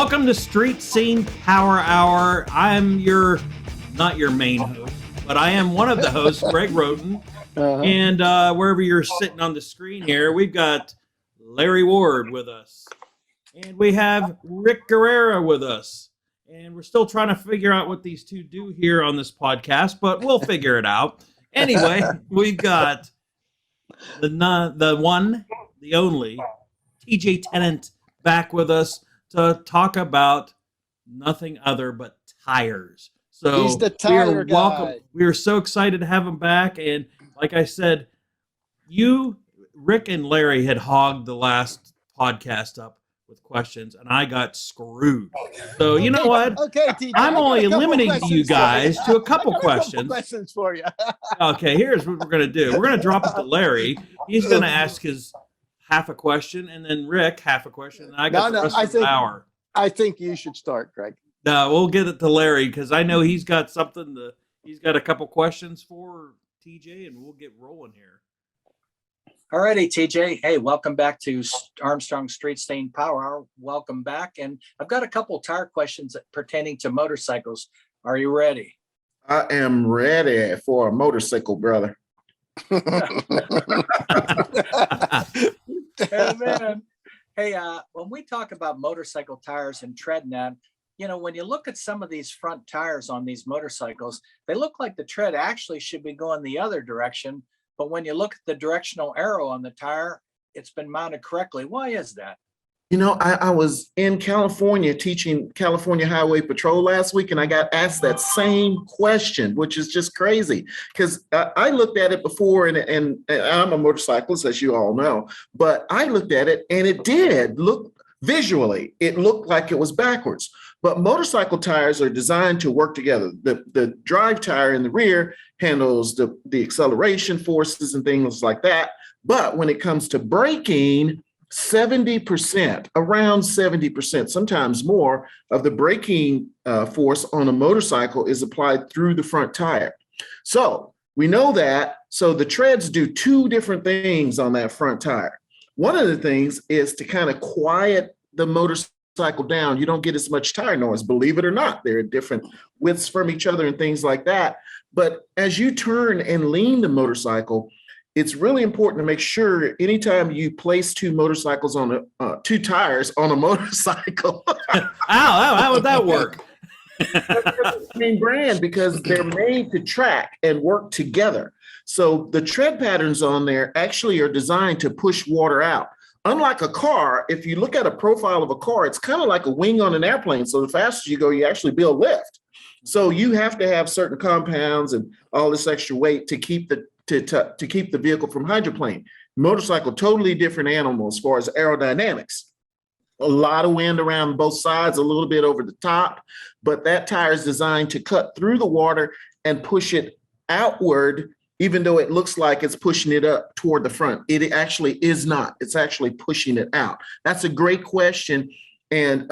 Welcome to Street Scene Power Hour. I'm not your main host, but I am one of the hosts, Greg Roden. And wherever you're sitting on the screen here, we've got Larry Ward with us. And we have Rick Guerrero with us. And we're still trying to figure out what these two do here on this podcast, but we'll figure it out. Anyway, we've got the one, the only, TJ Tennant back with us to talk about nothing other but tires. So he's the tire guy. We are so excited to have him back. And like I said, Rick and Larry had hogged the last podcast up with questions, and I got screwed. So you know what? Okay, TJ, I'm only limiting you guys to a couple questions. Questions for you. Okay, here's what we're going to do. We're going to drop it to Larry. He's going to ask his half a question, and then Rick half a question, and I got the rest of the hour. I think you should start, Greg. No, we'll get it to Larry because I know he's got he's got a couple questions for TJ, and we'll get rolling here. All righty, TJ. Hey, welcome back to Armstrong Street Scene Power Hour. Welcome back. And I've got a couple tire questions pertaining to motorcycles. Are you ready? I am ready for a motorcycle, brother. Amen. Hey, when we talk about motorcycle tires and tread net, when you look at some of these front tires on these motorcycles, they look like the tread actually should be going the other direction. But when you look at the directional arrow on the tire, it's been mounted correctly. Why is that? I was in California teaching California Highway Patrol last week, and I got asked that same question, which is just crazy because I looked at it before, and I'm a motorcyclist, as you all know, but I looked at it and it did look visually, it looked like it was backwards. But motorcycle tires are designed to work together. The drive tire in the rear handles the acceleration forces and things like that. But when it comes to braking, 70%, around 70%, sometimes more, of the braking force on a motorcycle is applied through the front tire. So we know that. So the treads do two different things on that front tire. One of the things is to kind of quiet the motorcycle down. You don't get as much tire noise, believe it or not. They're different widths from each other and things like that. But as you turn and lean the motorcycle, it's really important to make sure anytime you place two tires on a motorcycle. How would that work? Same brand, because they're made to track and work together. So the tread patterns on there actually are designed to push water out. Unlike a car, if you look at a profile of a car, it's kind of like a wing on an airplane. So the faster you go, you actually build lift. So you have to have certain compounds and all this extra weight to keep the vehicle from hydroplane. Motorcycle, totally different animal as far as aerodynamics. A lot of wind around both sides, a little bit over the top, but that tire is designed to cut through the water and push it outward, even though it looks like it's pushing it up toward the front. It actually is not. It's actually pushing it out. That's a great question. And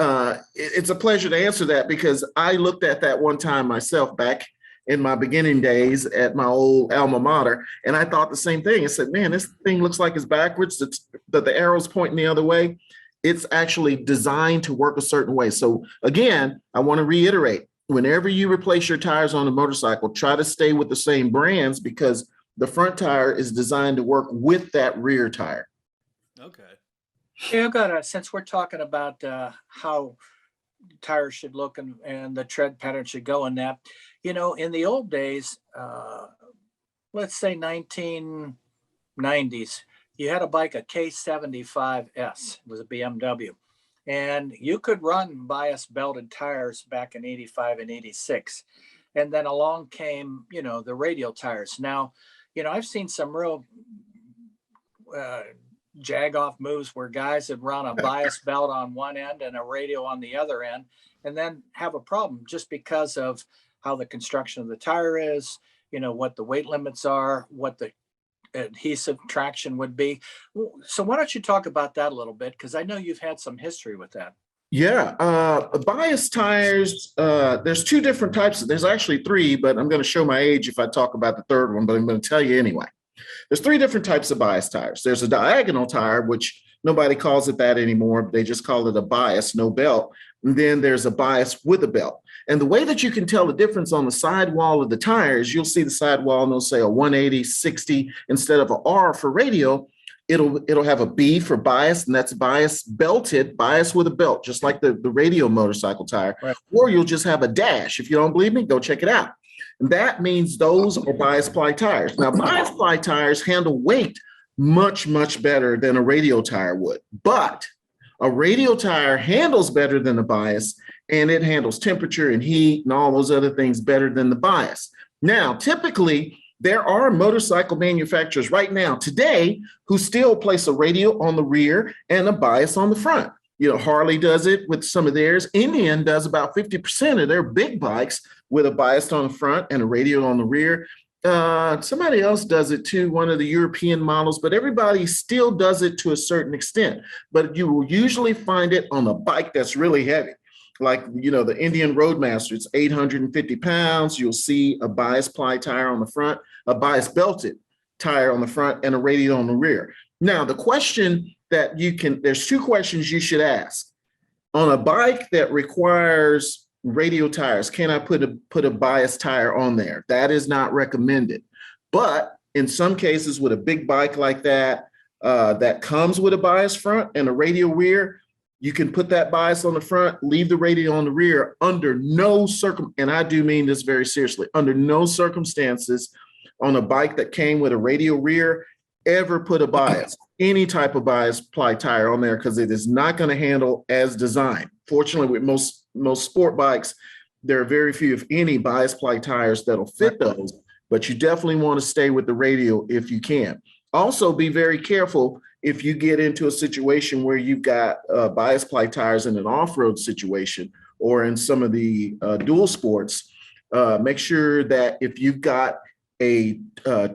it's a pleasure to answer that because I looked at that one time myself back in my beginning days at my old alma mater, and I thought the same thing. I said, man, this thing looks like it's backwards, that the arrow's pointing the other way. It's actually designed to work a certain way. So again, I want to reiterate, whenever you replace your tires on a motorcycle, try to stay with the same brands because the front tire is designed to work with that rear tire. Okay. Yeah, I've got since we're talking about how tires should look and the tread pattern should go in that, in the old days, let's say 1990s, you had a bike, a K75S, it was a BMW, and you could run bias belted tires back in 85 and 86. And then along came, the radial tires. Now, I've seen some real jag-off moves where guys would run a bias belt on one end and a radial on the other end, and then have a problem just because of how the construction of the tire is, what the weight limits are, what the adhesive traction would be. So why don't you talk about that a little bit? Because I know you've had some history with that. Yeah, bias tires, there's two different types. There's actually three, but I'm going to show my age if I talk about the third one, but I'm going to tell you anyway. There's three different types of bias tires. There's a diagonal tire, which nobody calls it that anymore. They just call it a bias, no belt. And then there's a bias with a belt. And the way that you can tell the difference on the sidewall of the tires, you'll see the sidewall and they'll say a 180, 60 instead of an R for radial. It'll have a B for bias, and that's bias belted, bias with a belt, just like the radial motorcycle tire. Right. Or you'll just have a dash. If you don't believe me, go check it out. And that means those are bias ply tires. Now, bias ply tires handle weight much, much better than a radial tire would. But a radial tire handles better than a bias, and it handles temperature and heat and all those other things better than the bias. Now, typically, there are motorcycle manufacturers right now today who still place a radial on the rear and a bias on the front. You know, Harley does it with some of theirs. Indian does about 50% of their big bikes with a bias on the front and a radial on the rear. Somebody else does it too, one of the European models, but everybody still does it to a certain extent. But you will usually find it on a bike that's really heavy. Like, you know, the Indian Roadmaster, it's 850 pounds. You'll see a bias ply tire on the front, a bias belted tire on the front, and a radial on the rear. Now, the question that there's two questions you should ask. On a bike that requires radial tires, can I put a bias tire on there? That is not recommended. But in some cases with a big bike like that, that comes with a bias front and a radial rear, you can put that bias on the front, leave the radial on the rear under no and I do mean this very seriously, under no circumstances on a bike that came with a radial rear, ever put a bias, any type of bias ply tire on there, because it is not going to handle as designed. Fortunately, with most sport bikes, there are very few, if any, bias ply tires that'll fit those, but you definitely want to stay with the radial if you can. Also, be very careful if you get into a situation where you've got bias ply tires in an off-road situation or in some of the dual sports. Make sure that if you've got a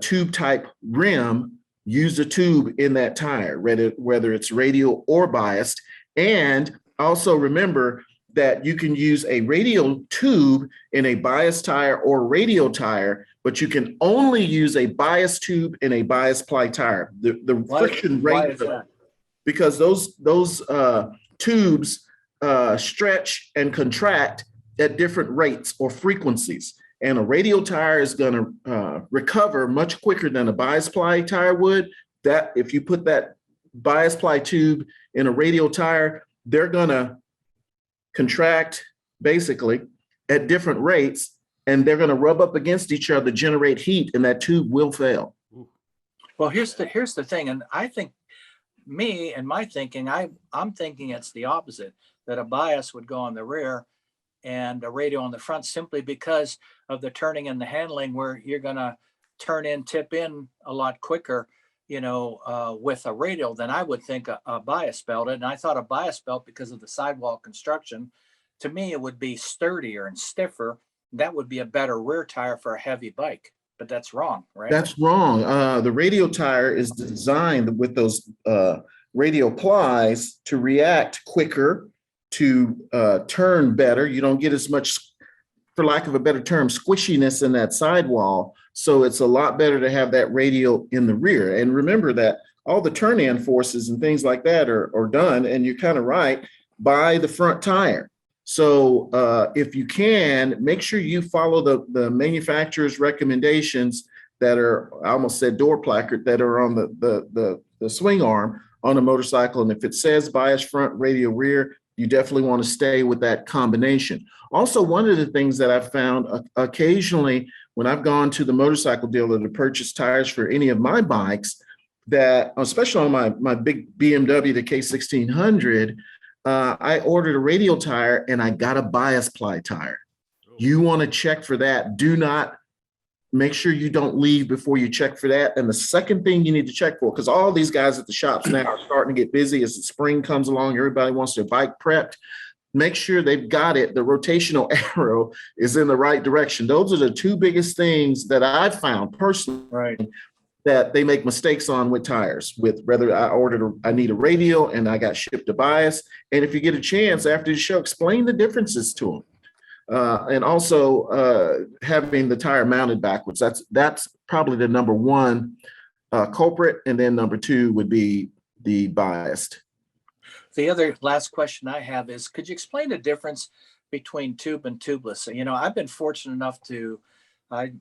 tube type rim, use a tube in that tire, whether it's radial or biased. And also remember that you can use a radial tube in a bias tire or radial tire, but you can only use a bias tube in a bias ply tire. The friction rate, because those tubes stretch and contract at different rates or frequencies. And a radial tire is going to recover much quicker than a bias ply tire would. That if you put that bias ply tube in a radial tire, they're going to contract basically at different rates, and they're going to rub up against each other, generate heat, and that tube will fail. Well, here's the thing, and I think my thinking, I'm thinking it's the opposite, that a bias would go on the rear and a radial on the front, simply because of the turning and the handling, where you're going to tip in a lot quicker, with a radial than I would think a bias belt. And I thought a bias belt, because of the sidewall construction, to me, it would be sturdier and stiffer. That would be a better rear tire for a heavy bike, but that's wrong, right? That's wrong. The radial tire is designed with those radial plies to react quicker, to turn better. You don't get as much, for lack of a better term, squishiness in that sidewall. So it's a lot better to have that radial in the rear. And remember that all the turn-in forces and things like that are done, and you're kind of right, by the front tire. So if you can, make sure you follow the manufacturer's recommendations that are, I almost said door placard, that are on the swing arm on a motorcycle. And if it says bias front, radial rear, you definitely want to stay with that combination. Also, one of the things that I've found occasionally when I've gone to the motorcycle dealer to purchase tires for any of my bikes, that especially on my big BMW, the K1600, I ordered a radial tire and I got a bias ply tire. You want to check for that. Make sure you don't leave before you check for that. And the second thing you need to check for, because all these guys at the shops now are starting to get busy as the spring comes along, everybody wants their bike prepped. Make sure they've got it. The rotational arrow is in the right direction. Those are the two biggest things that I've found personally, right, that they make mistakes on with tires, with whether I need a radial and I got shipped a bias. And if you get a chance after the show, explain the differences to them. And also having the tire mounted backwards. That's probably the number one culprit. And then number two would be the biased. The other last question I have is, could you explain the difference between tube and tubeless? I've been fortunate enough to,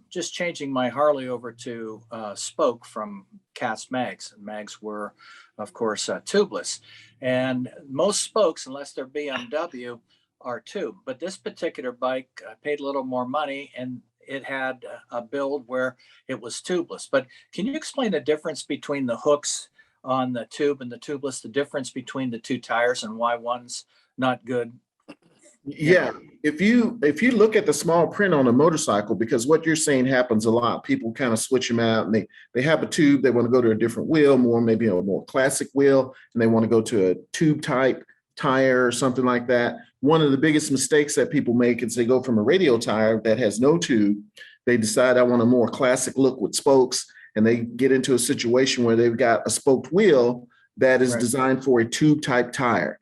just changing my Harley over to spoke from cast mags. And mags were, of course, tubeless. And most spokes, unless they're BMW, are tube. But this particular bike, I paid a little more money, and it had a build where it was tubeless. But can you explain the difference between the hooks on the tube and the tubeless, the difference between the two tires and why one's not good? Yeah, if you look at the small print on a motorcycle, because what you're saying happens a lot, people kind of switch them out, and they have a tube, they want to go to a different wheel, maybe a more classic wheel, and they want to go to a tube type tire or something like that. One of the biggest mistakes that people make is they go from a radial tire that has no tube, they decide I want a more classic look with spokes, and they get into a situation where they've got a spoked wheel that is designed for a tube type tire.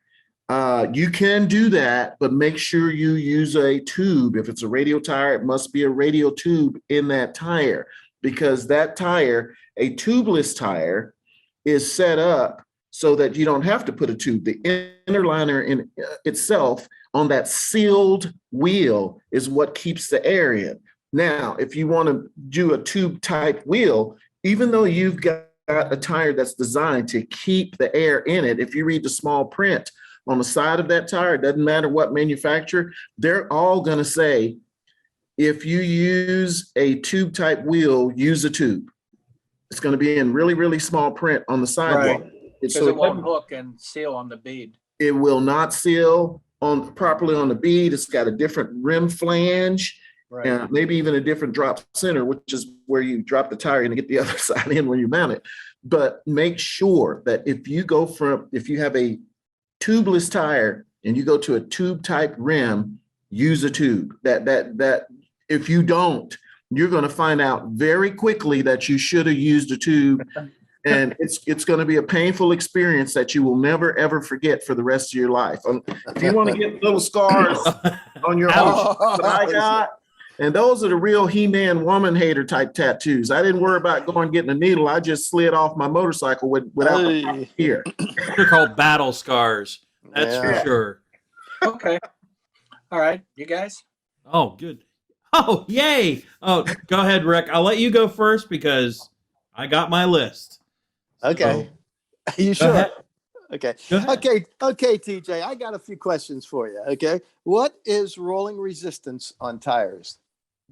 You can do that, but make sure you use a tube. If it's a radial tire, it must be a radial tube in that tire, because that tire, a tubeless tire, is set up so that you don't have to put a tube. The inner liner in itself on that sealed wheel is what keeps the air in. Now, if you want to do a tube type wheel, even though you've got a tire that's designed to keep the air in it, if you read the small print on the side of that tire, it doesn't matter what manufacturer, they're all going to say, if you use a tube type wheel, use a tube. It's going to be in really, really small print on the sidewalk. Right. So it won't hook and seal on the bead. It will not seal properly on the bead. It's got a different rim flange, and maybe even a different drop center, which is where you drop the tire and get the other side in when you mount it. But make sure that if you have a tubeless tire and you go to a tube type rim, use a tube. That if you don't, you're going to find out very quickly that you should have used a tube, and it's going to be a painful experience that you will never ever forget for the rest of your life. If you want to get little scars on your arm that I got, and those are the real He-Man woman hater type tattoos. I didn't worry about going getting a needle. I just slid off my motorcycle without the here. They're called battle scars. That's for sure. Okay. All right. You guys? Oh, good. Oh, yay. Oh, go ahead, Rick. I'll let you go first because I got my list. Okay. So, Are you sure? Okay. Okay, TJ, I got a few questions for you. Okay. What is rolling resistance on tires?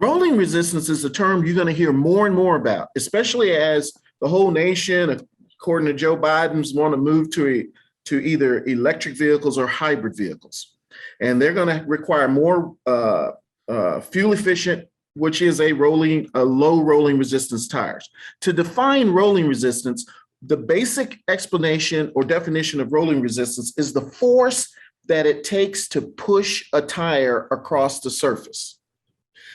Rolling resistance is a term you're going to hear more and more about, especially as the whole nation, according to Joe Biden's, want to move to either electric vehicles or hybrid vehicles. And they're going to require more fuel efficient, which is a low rolling resistance tires. To define rolling resistance, the basic explanation or definition of rolling resistance is the force that it takes to push a tire across the surface.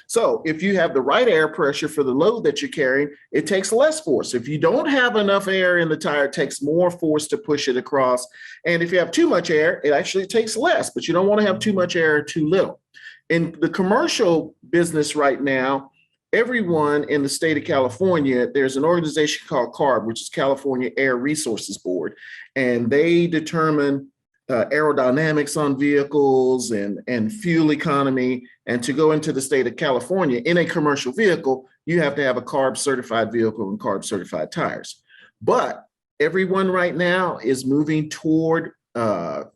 So if you have the right air pressure for the load that you're carrying, it takes less force. If you don't have enough air in the tire, it takes more force to push it across. And if you have too much air, it actually takes less, but you don't want to have too much air or too little. In the commercial business right now, everyone in the state of California, there's an organization called CARB, which is California Air Resources Board, and they determine aerodynamics on vehicles and fuel economy. And to go into the state of California in a commercial vehicle, you have to have a CARB certified vehicle and CARB certified tires. But everyone right now is moving toward the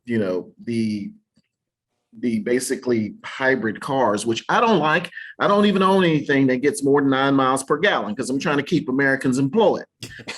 basically hybrid cars, which I don't like. I don't even own anything that gets more than 9 miles per gallon because I'm trying to keep Americans employed.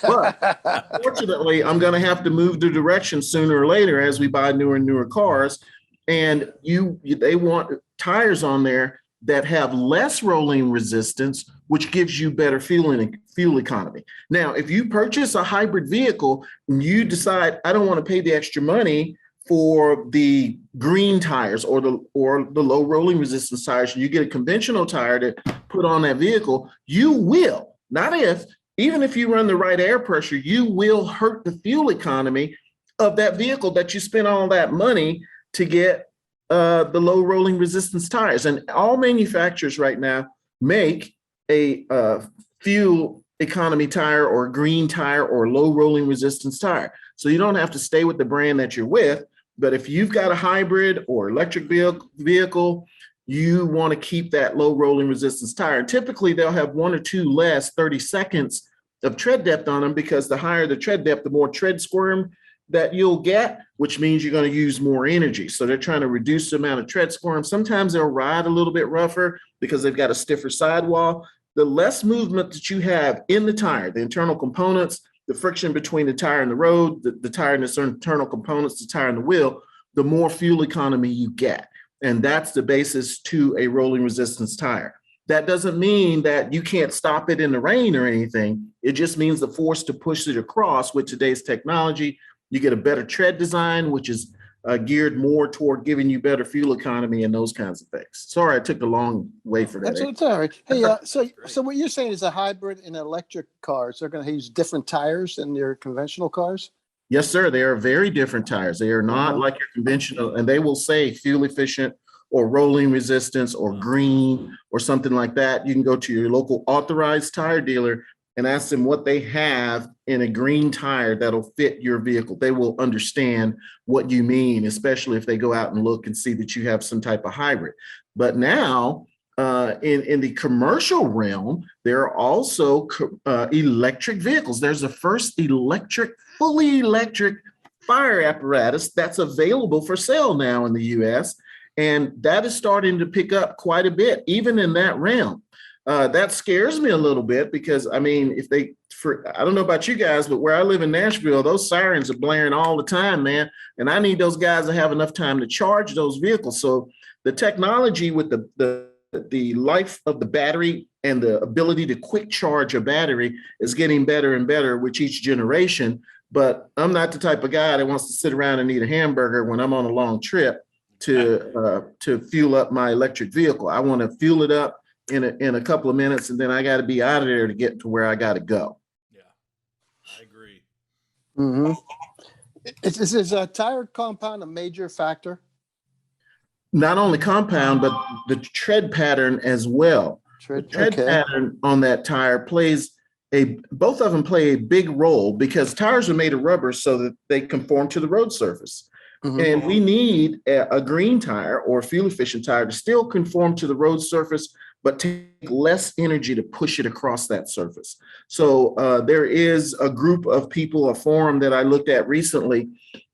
But fortunately, I'm going to have to move the direction sooner or later as we buy newer and newer cars. And they want tires on there that have less rolling resistance, which gives you better fuel economy. Now, if you purchase a hybrid vehicle and you decide, I don't want to pay the extra money for the green tires or the low rolling resistance tires, you get a conventional tire to put on that vehicle, you will, not if, even if you run the right air pressure, you will hurt the fuel economy of that vehicle that you spent all that money to get the low rolling resistance tires. And all manufacturers right now make a fuel economy tire or green tire or low rolling resistance tire. So you don't have to stay with the brand that you're with. But if you've got a hybrid or electric vehicle, you want to keep that low rolling resistance tire. Typically, they'll have 1 or 2 less 30 seconds of tread depth on them, because the higher the tread depth, the more tread squirm that you'll get, which means you're going to use more energy. So they're trying to reduce the amount of tread squirm. Sometimes they'll ride a little bit rougher because they've got a stiffer sidewall. The less movement that you have in the tire, the internal components, the friction between the tire and the road, the tire and its internal components, the tire and the wheel, the more fuel economy you get. And that's the basis to a rolling resistance tire. That doesn't mean that you can't stop it in the rain or anything. It just means the force to push it across with today's technology. You get a better tread design, which is geared more toward giving you better fuel economy and those kinds of things. Sorry, I took a long way for that. That's all right. Hey, so what you're saying is a hybrid and electric cars, they're going to use different tires than your conventional cars? Yes, sir. They are very different tires. They are not like your conventional, and they will say fuel efficient or rolling resistance or green or something like that. You can go to your local authorized tire dealer and ask them what they have in a green tire that'll fit your vehicle. They will understand what you mean, especially if they go out and look and see that you have some type of hybrid. But now, in the commercial realm, there are also electric vehicles. There's the first fully electric fire apparatus that's available for sale now in the US. And that is starting to pick up quite a bit, even in that realm. That scares me a little bit because, I mean, I don't know about you guys, but where I live in Nashville, those sirens are blaring all the time, man. And I need those guys to have enough time to charge those vehicles. So the technology with the life of the battery and the ability to quick charge a battery is getting better and better with each generation. But I'm not the type of guy that wants to sit around and eat a hamburger when I'm on a long trip to fuel up my electric vehicle. I want to fuel it up in a couple of minutes, and then I got to be out of there to get to where I got to go. Yeah, I agree. Mm-hmm. Is a tire compound a major factor? Not only compound, but the tread pattern as well. The tread pattern on that tire both of them play a big role, because tires are made of rubber so that they conform to the road surface. Mm-hmm. And we need a green tire or fuel efficient tire to still conform to the road surface, but take less energy to push it across that surface. So there is a group of people, a forum that I looked at recently,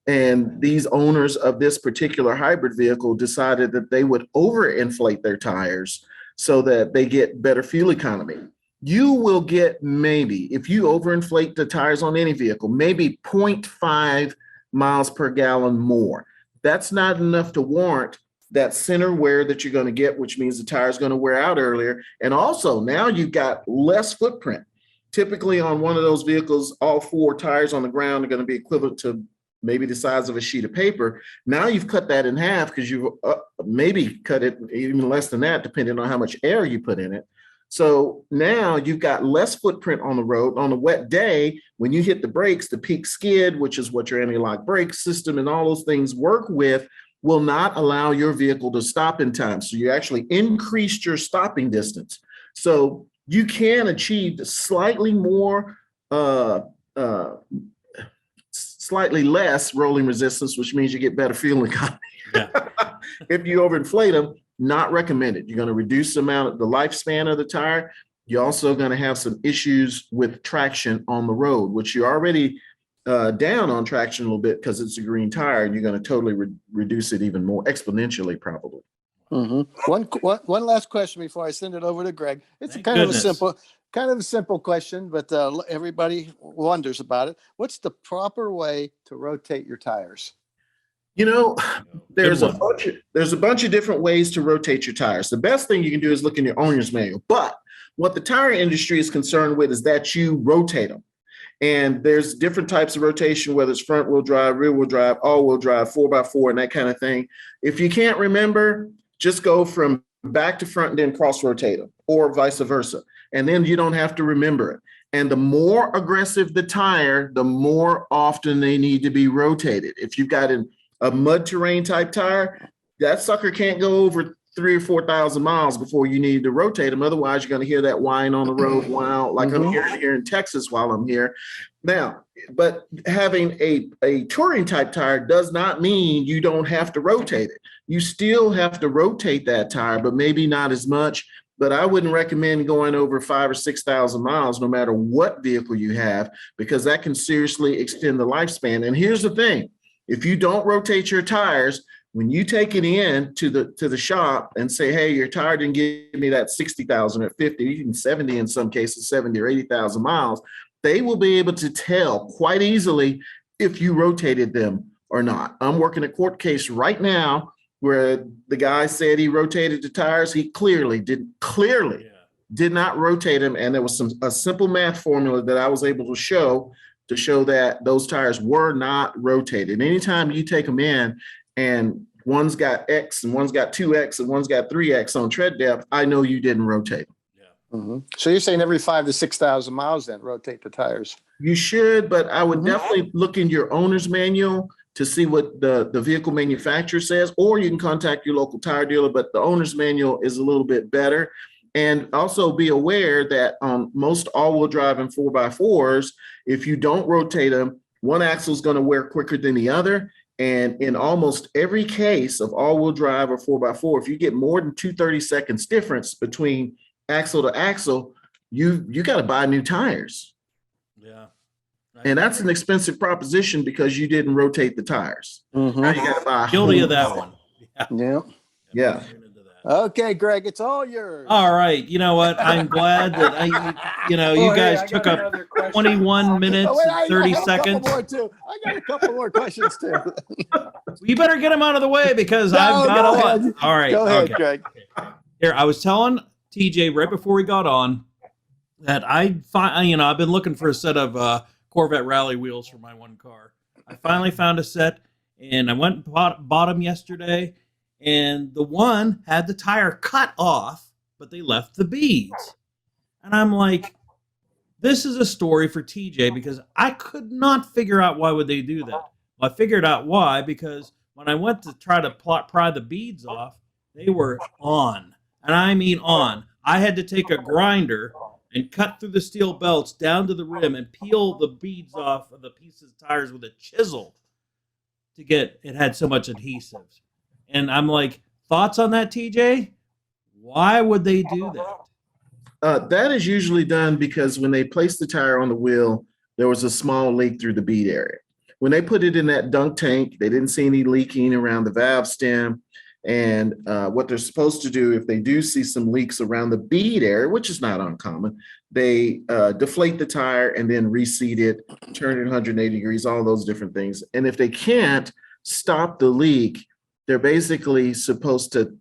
and these owners of this particular hybrid vehicle decided that they would overinflate their tires so that they get better fuel economy. You will get, maybe, if you overinflate the tires on any vehicle, maybe 0.5 miles per gallon more. That's not enough to warrant that center wear that you're going to get, which means the tire is going to wear out earlier. And also, now you've got less footprint. Typically on one of those vehicles, all 4 tires on the ground are going to be equivalent to maybe the size of a sheet of paper. Now you've cut that in half, because you've maybe cut it even less than that, depending on how much air you put in it. So now you've got less footprint on the road. On a wet day, when you hit the brakes, the peak skid, which is what your anti-lock brake system and all those things work with, will not allow your vehicle to stop in time. So you actually increased your stopping distance. So you can achieve slightly more, slightly less rolling resistance, which means you get better fuel economy. Yeah. If you overinflate them, not recommended. You're going to reduce the lifespan of the tire. You're also going to have some issues with traction on the road, which you're already down on traction a little bit because it's a green tire, and you're going to totally reduce it even more exponentially, probably. Mm-hmm. One last question before I send it over to Greg. It's kind of a simple question, but everybody wonders about it. What's the proper way to rotate your tires? You know, there's a bunch of different ways to rotate your tires. The best thing you can do is look in your owner's manual. But what the tire industry is concerned with is that you rotate them. And there's different types of rotation, whether it's front wheel drive, rear wheel drive, all wheel drive, 4x4, and that kind of thing. If you can't remember, just go from back to front and then cross rotate them, or vice versa. And then you don't have to remember it. And the more aggressive the tire, the more often they need to be rotated. If you've got a mud terrain type tire, that sucker can't go over 3,000 or 4,000 miles before you need to rotate them. Otherwise, you're going to hear that whine on the road while, like I'm hearing here in Texas while I'm here. Now, but having a touring type tire does not mean you don't have to rotate it. You still have to rotate that tire, but maybe not as much. But I wouldn't recommend going over 5,000 or 6,000 miles, no matter what vehicle you have, because that can seriously extend the lifespan. And here's the thing: if you don't rotate your tires, when you take it in to the shop and say, hey, your tire didn't give me that 60,000 or 50, even 70 in some cases, 70 or 80,000 miles, they will be able to tell quite easily if you rotated them or not. I'm working a court case right now where the guy said he rotated the tires. He clearly did not rotate them. And there was a simple math formula that I was able to show that those tires were not rotated. Anytime you take them in and one's got X and one's got 2X and one's got 3X on tread depth, I know you didn't rotate them. So you're saying every 5,000 to 6,000 miles, then rotate the tires? You should, but I would definitely look in your owner's manual to see what the vehicle manufacturer says, or you can contact your local tire dealer, but the owner's manual is a little bit better. And also be aware that on most all-wheel drive and 4x4s, if you don't rotate them, one axle is going to wear quicker than the other. And in almost every case of all-wheel drive or 4x4, if you get more than 2 seconds difference between axle to axle, you got to buy new tires. Yeah. And that's an expensive proposition because you didn't rotate the tires. Now you got to buy. Guilty of that one. Yeah. Okay, Greg, it's all yours. All right. You know what? I'm glad that you guys took up 21 minutes and 30 seconds. I got a couple more questions too. You better get them out of the way because I've got a lot. All right. Go ahead, Greg. Here, I was telling TJ right before we got on that I've been looking for a set of Corvette rally wheels for my one car. I finally found a set, and I went and bought them yesterday. And the one had the tire cut off, but they left the beads. And I'm like, this is a story for TJ because I could not figure out why would they do that. Well, I figured out why, because when I went to try to pry the beads off, they were on. And I mean on. I had to take a grinder and cut through the steel belts down to the rim and peel the beads off of the pieces of tires with a chisel to get it had so much adhesive. And I'm like, thoughts on that, TJ? Why would they do that? That is usually done because when they placed the tire on the wheel, there was a small leak through the bead area. When they put it in that dunk tank, they didn't see any leaking around the valve stem. And what they're supposed to do, if they do see some leaks around the bead area, which is not uncommon, they deflate the tire and then reseat it, turn it 180 degrees, all those different things. And if they can't stop the leak, they're basically supposed to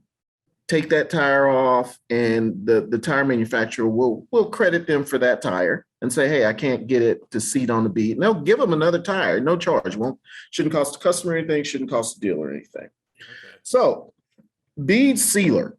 take that tire off, and the tire manufacturer will credit them for that tire and say, hey, I can't get it to seat on the bead. And they'll give them another tire, no charge. Shouldn't cost the customer anything, shouldn't cost the dealer anything. Okay. So bead sealer,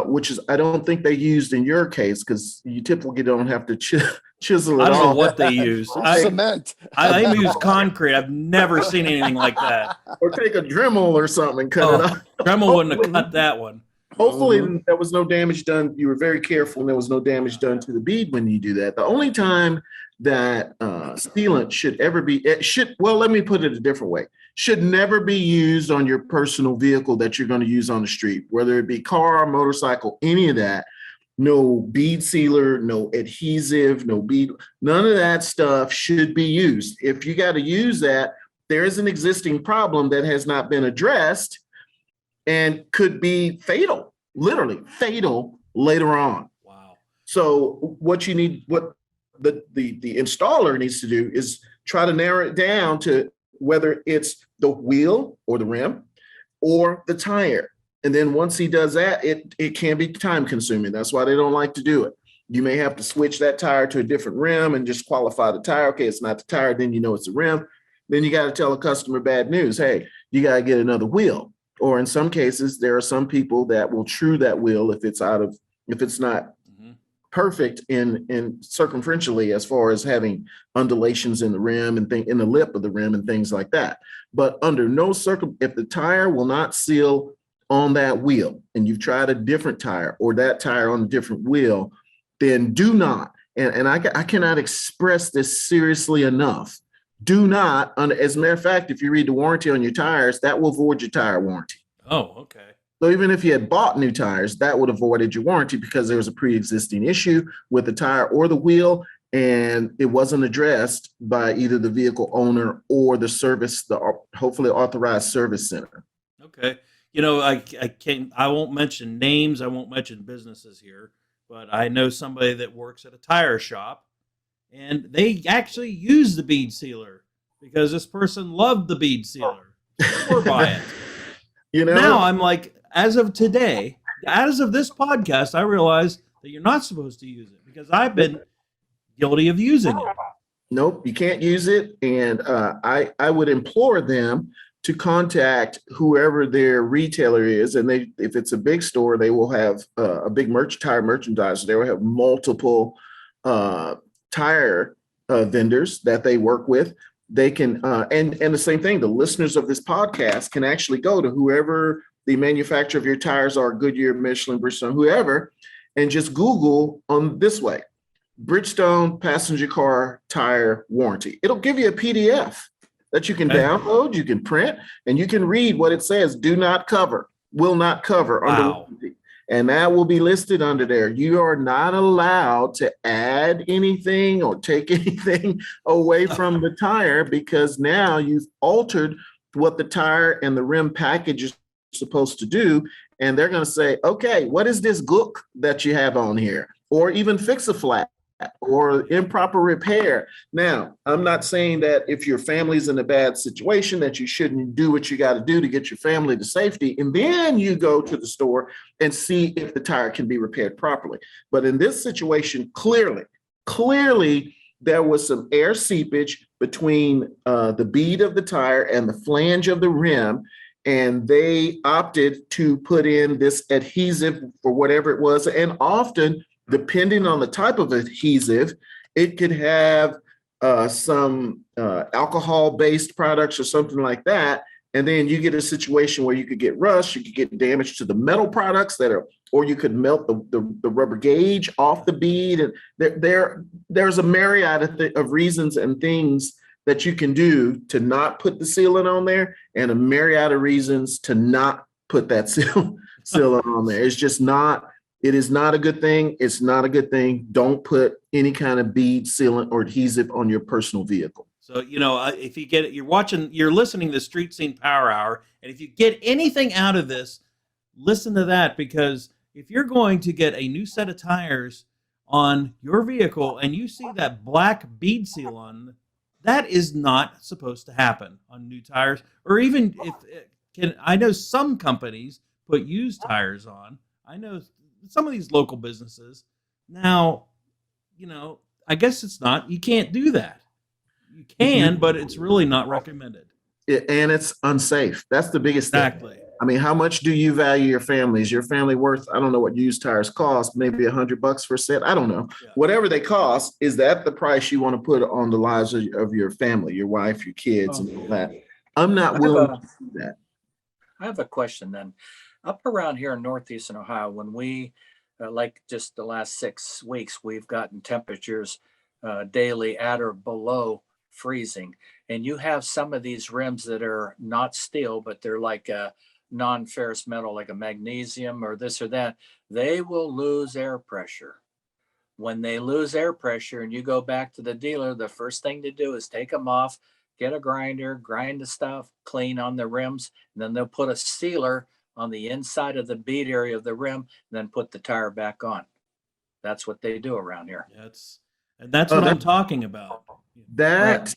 which is, I don't think they used in your case because you typically don't have to chisel it off. I don't know what they use. Cement. I use concrete. I've never seen anything like that. Or take a Dremel or something and cut it off. Dremel wouldn't have cut that one. Hopefully there was no damage done. You were very careful and there was no damage done to the bead when you do that. The only time that sealant should ever be, let me put it a different way, should never be used on your personal vehicle that you're going to use on the street, whether it be car, motorcycle, any of that. No bead sealer, no adhesive, no bead, none of that stuff should be used. If you got to use that, there is an existing problem that has not been addressed and could be fatal, literally fatal later on. Wow. So what you need, what the installer needs to do is try to narrow it down to whether it's the wheel or the rim or the tire. And then once he does that, it can be time consuming. That's why they don't like to do it. You may have to switch that tire to a different rim and just qualify the tire. Okay, it's not the tire, then you know it's the rim. Then you got to tell a customer bad news. Hey, you got to get another wheel. Or in some cases, there are some people that will true that wheel if it's not perfect in circumferentially as far as having undulations in the rim and in the lip of the rim and things like that. But under no if the tire will not seal on that wheel and you've tried a different tire or that tire on a different wheel, then do not, and I cannot express this seriously enough, do not, as a matter of fact, if you read the warranty on your tires, that will void your tire warranty. Oh, okay. So even if you had bought new tires, that would have voided your warranty because there was a pre-existing issue with the tire or the wheel, and it wasn't addressed by either the vehicle owner or the hopefully authorized service center. Okay. I won't mention names. I won't mention businesses here, but I know somebody that works at a tire shop, and they actually use the bead sealer because this person loved the bead sealer. Or buy it. Now I'm like, as of today, as of this podcast, I realize that you're not supposed to use it because I've been guilty of using it. Nope, you can't use it. And I would implore them to contact whoever their retailer is. And if it's a big store, they will have a big tire merchandiser. They will have multiple tire vendors that they work with. They can, and the same thing, the listeners of this podcast can actually go to whoever the manufacturer of your tires are, Goodyear, Michelin, Bridgestone, whoever, and just Google on this way, Bridgestone passenger car tire warranty. It'll give you a PDF that you can download, you can print, and you can read what it says, do not cover, will not cover under warranty. And that will be listed under there. You are not allowed to add anything or take anything away from the tire because now you've altered what the tire and the rim package is supposed to do. And they're going to say, okay, what is this gook that you have on here? Or even fix a flat or improper repair. Now, I'm not saying that if your family's in a bad situation that you shouldn't do what you got to do to get your family to safety. And then you go to the store and see if the tire can be repaired properly. But in this situation, clearly, there was some air seepage between the bead of the tire and the flange of the rim. And they opted to put in this adhesive for whatever it was. And often, depending on the type of adhesive, it could have some alcohol-based products or something like that. And then you get a situation where you could get rust, you could get damage to the metal products or you could melt the rubber gauge off the bead. And there's a myriad of reasons and things that you can do to not put the sealant on there, and a myriad of reasons to not put that sealant on there. It's just not. It is not a good thing. It's not a good thing. Don't put any kind of bead, sealant, or adhesive on your personal vehicle. So, if you get it, you're listening to Street Scene Power Hour, and if you get anything out of this, listen to that, because if you're going to get a new set of tires on your vehicle and you see that black bead seal on, that is not supposed to happen on new tires. Or even I know some companies put used tires on. I know some of these local businesses. Now, I guess you can't do that. You can, but it's really not recommended. And it's unsafe. That's the biggest thing. Exactly. I mean, how much do you value your family? Is your family worth, I don't know what used tires cost, maybe $100 for a set? I don't know. Yeah. Whatever they cost, is that the price you want to put on the lives of your family, your wife, your kids, and all that? I'm not willing to do that. I have a question then. Up around here in northeastern Ohio, when we, like just the last 6 weeks, we've gotten temperatures daily at or below freezing. And you have some of these rims that are not steel, but they're like a non-ferrous metal, like a magnesium or this or that. They will lose air pressure. When they lose air pressure and you go back to the dealer, the first thing to do is take them off, get a grinder, grind the stuff, clean on the rims, and then they'll put a sealer on the inside of the bead area of the rim, and then put the tire back on. That's what they do around here. That's what I'm talking about. That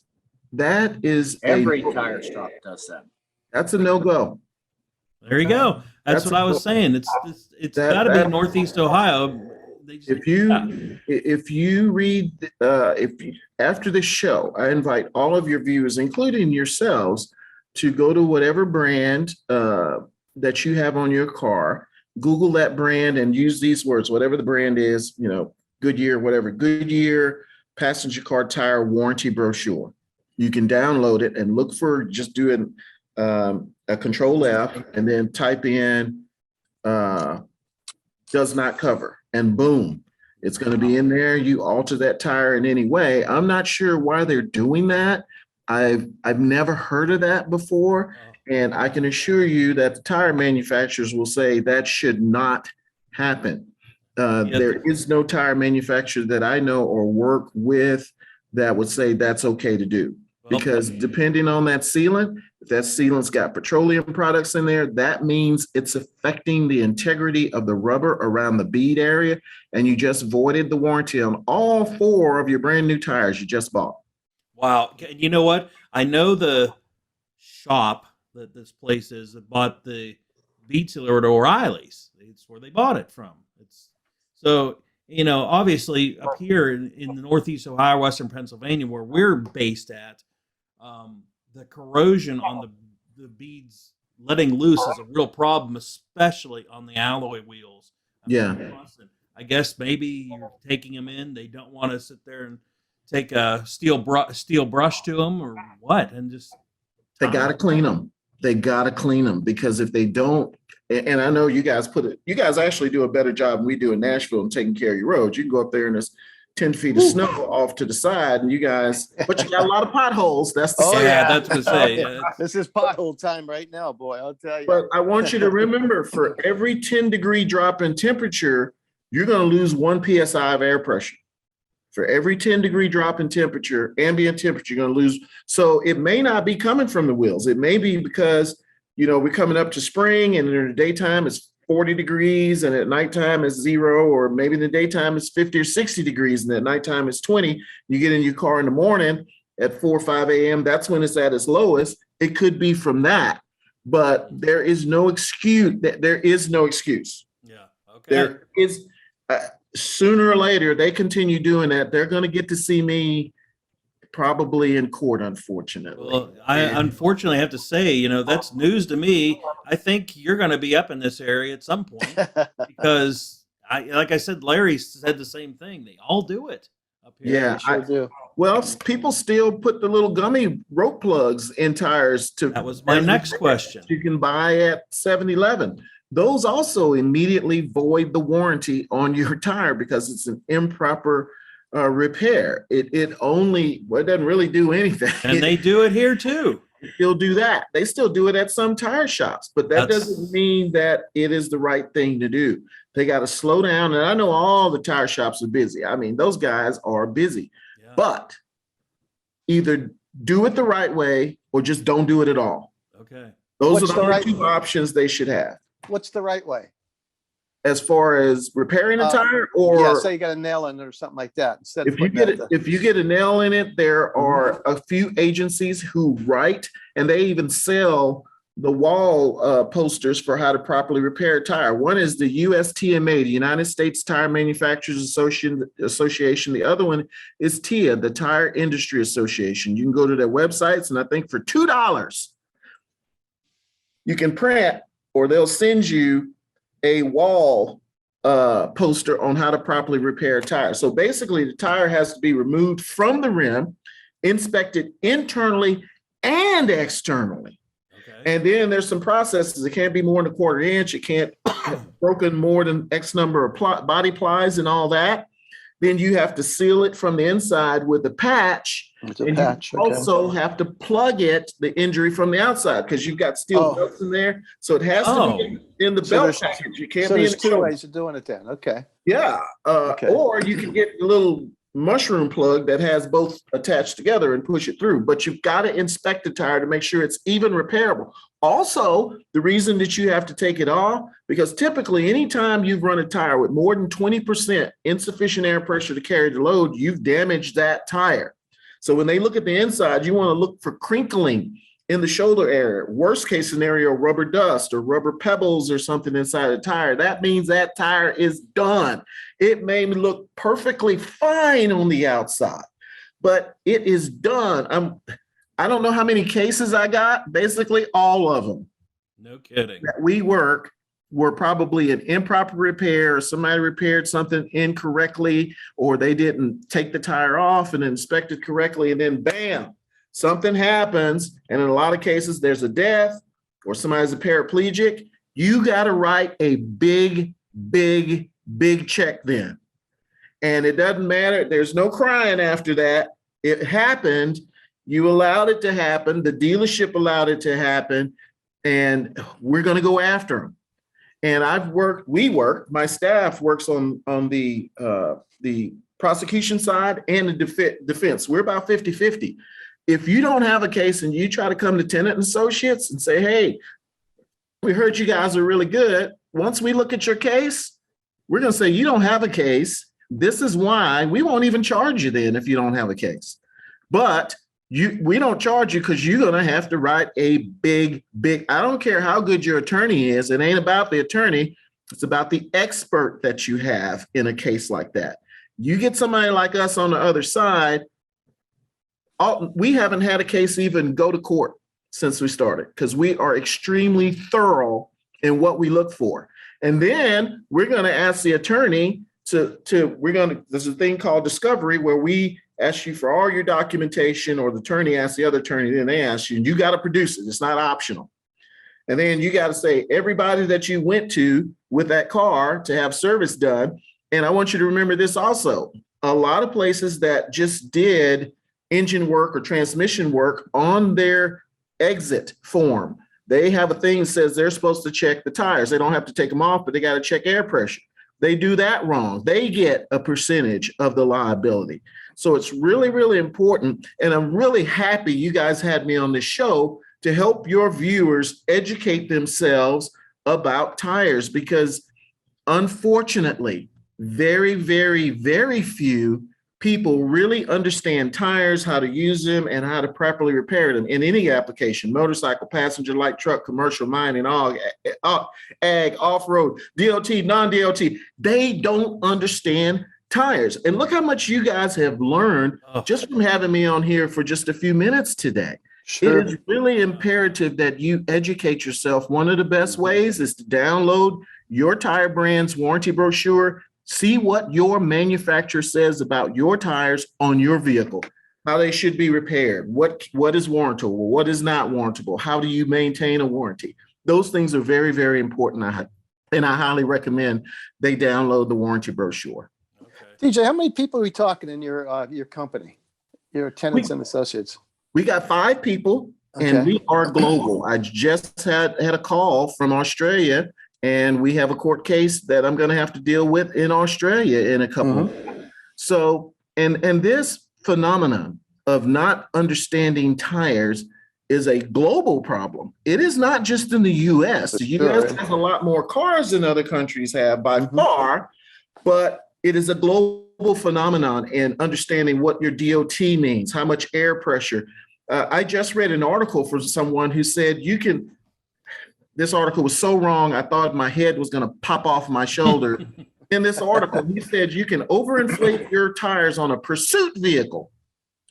is every tire shop does that. That's a no-go. There you go. That's what I was saying. It's got to be Northeast Ohio. If you read after the show, I invite all of your viewers, including yourselves, to go to whatever brand that you have on your car, Google that brand and use these words, whatever the brand is, Goodyear, whatever, Goodyear passenger car tire warranty brochure. You can download it and look for, just do Control F, and then type in does not cover, and boom, it's going to be in there. You alter that tire in any way. I'm not sure why they're doing that. I've never heard of that before, and I can assure you that the tire manufacturers will say that should not happen. There is no tire manufacturer that I know or work with that would say that's okay to do. Because depending on that sealant, if that sealant's got petroleum products in there, that means it's affecting the integrity of the rubber around the bead area, and you just voided the warranty on all 4 of your brand new tires you just bought. Wow. You know what? I know the shop that this place is that bought the bead sealer at O'Reilly's. It's where they bought it from. So, obviously up here in the Northeast Ohio, Western Pennsylvania, where we're based at, the corrosion on the beads letting loose is a real problem, especially on the alloy wheels. I guess maybe you're taking them in. They don't want to sit there and take a steel brush to them or what, and just they got to clean them. They got to clean them, because if they don't, and I know you guys actually do a better job than we do in Nashville in taking care of your roads. You can go up there and there's 10 feet of snow off to the side, and but you got a lot of potholes. That's the that's what I say. This is pothole time right now, boy. I'll tell you. But I want you to remember, for every 10-degree drop in temperature, you're going to lose 1 psi of air pressure. For every 10-degree drop in temperature, ambient temperature, you're going to lose. So it may not be coming from the wheels. It may be because, we're coming up to spring, and in the daytime it's 40 degrees, and at nighttime it's 0, or maybe in the daytime it's 50 or 60 degrees, and at nighttime it's 20. You get in your car in the morning at 4 or 5 a.m. That's when it's at its lowest. It could be from that, but there is no excuse. There is no excuse. Yeah. Okay. There is. Sooner or later, they continue doing that, they're going to get to see me probably in court, unfortunately. Well, I unfortunately have to say, that's news to me. I think you're going to be up in this area at some point because, like I said, Larry said the same thing. They all do it up here. Yeah, I do. Well, people still put the little gummy rope plugs in tires. That was my next question. You can buy at 7-Eleven. Those also immediately void the warranty on your tire because it's an improper repair. It doesn't really do anything. And they do it here too. Still do that. They still do it at some tire shops, but that doesn't mean that it is the right thing to do. They got to slow down. And I know all the tire shops are busy. I mean, those guys are busy, but either do it the right way or just don't do it at all. Okay. Those are the only 2 options they should have. What's the right way? As far as repairing a tire, or say you got a nail in it or something like that. Instead if you get a nail in it, there are a few agencies who write, and they even sell the wall posters for how to properly repair a tire. One is the USTMA, the United States Tire Manufacturers Association. The other one is TIA, the Tire Industry Association. You can go to their websites, and I think for $2, you can print, or they'll send you a wall poster on how to properly repair a tire. So basically, the tire has to be removed from the rim, inspected internally and externally. Okay. And then there's some processes. It can't be more than 1/4 inch. It can't broken more than X number of body plies and all that. Then you have to seal it from the inside with a patch. You also have to plug the injury from the outside, because you've got steel belts in there. So it has to be in the belt package. You can't be in there's 2 ways of doing it then. Okay. Yeah. Or you can get a little mushroom plug that has both attached together and push it through. But you've got to inspect the tire to make sure it's even repairable. Also, the reason that you have to take it off, because typically anytime you've run a tire with more than 20% insufficient air pressure to carry the load, you've damaged that tire. So when they look at the inside, you want to look for crinkling in the shoulder area. Worst case scenario, rubber dust or rubber pebbles or something inside the tire. That means that tire is done. It may look perfectly fine on the outside, but it is done. I don't know how many cases I got, basically all of them. No kidding. That we were probably an improper repair, or somebody repaired something incorrectly, or they didn't take the tire off and inspect it correctly, and then bam, something happens. And in a lot of cases, there's a death, or somebody's a paraplegic, you got to write a big check then. And it doesn't matter. There's no crying after that. It happened. You allowed it to happen. The dealership allowed it to happen. And we're going to go after them. And my staff works on the prosecution side and the defense. We're about 50-50. If you don't have a case and you try to come to Tennant and Associates and say, hey, we heard you guys are really good. Once we look at your case, we're going to say you don't have a case. This is why. We won't even charge you then if you don't have a case. But we don't charge you because you're going to have to write a big, I don't care how good your attorney is. It ain't about the attorney. It's about the expert that you have in a case like that. You get somebody like us on the other side. We haven't had a case even go to court since we started because we are extremely thorough in what we look for. And then we're going to ask the attorney there's a thing called discovery where we ask you for all your documentation, or the attorney asks the other attorney, then they ask you, and you got to produce it. It's not optional. And then you got to say everybody that you went to with that car to have service done. And I want you to remember this also. A lot of places that just did engine work or transmission work on their exit form, they have a thing that says they're supposed to check the tires. They don't have to take them off, but they got to check air pressure. They do that wrong. They get a percentage of the liability. So it's really, really important. And I'm really happy you guys had me on this show to help your viewers educate themselves about tires, because unfortunately, very, very, very few people really understand tires, how to use them, and how to properly repair them in any application: motorcycle, passenger, light truck, commercial, mining, ag, off-road, DOT, non-DOT. They don't understand tires. And look how much you guys have learned just from having me on here for just a few minutes today. Sure. It is really imperative that you educate yourself. One of the best ways is to download your Tire brand's warranty brochure. See what your manufacturer says about your tires on your vehicle, how they should be repaired, what is warrantable, what is not warrantable, how do you maintain a warranty. Those things are very, very important, and I highly recommend they download the warranty brochure. Okay. DJ, how many people are we talking in your company, your Tennants and Associates? We got 5 people, and we are global. I just had a call from Australia. And we have a court case that I'm going to have to deal with in Australia in a couple of weeks. So, and this phenomenon of not understanding tires is a global problem. It is not just in the U.S. The U.S. has a lot more cars than other countries have by far, but it is a global phenomenon in understanding what your DOT means, how much air pressure. I just read an article from someone who said this article was so wrong, I thought my head was going to pop off my shoulder. In this article, he said you can overinflate your tires on a pursuit vehicle.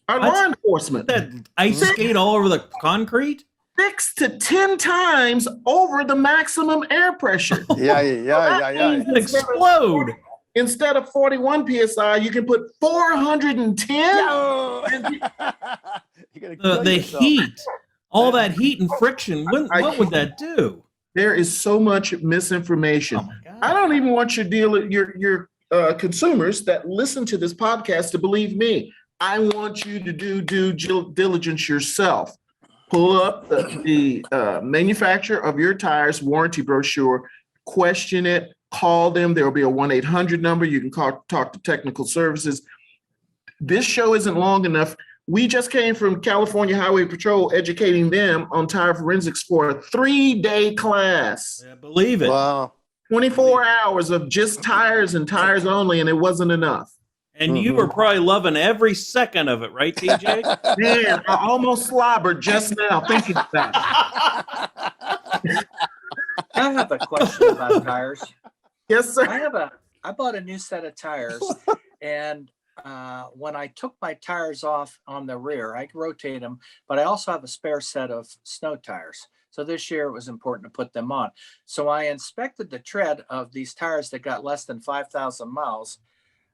Our law enforcement. That ice skate all over the concrete? 6 to 10 times over the maximum air pressure. Yeah. It explode. Instead of 41 PSI, you can put 410. The heat. All that heat and friction, what would that do? There is so much misinformation. Oh, I don't even want your consumers that listen to this podcast to believe me. I want you to do due diligence yourself. Pull up the manufacturer of your tires warranty brochure, question it, call them. There will be a 1-800 number. You can talk to technical services. This show isn't long enough. We just came from California Highway Patrol educating them on tire forensics for a 3-day class. Yeah, believe it. Wow. 24 hours of just tires and tires only, and it wasn't enough. And you were probably loving every second of it, right, TJ? Man, I almost slobbered just now thinking about it. I have a question about tires. Yes, sir. I bought a new set of tires, and when I took my tires off on the rear, I rotate them, but I also have a spare set of snow tires. So this year it was important to put them on. So I inspected the tread of these tires that got less than 5,000 miles.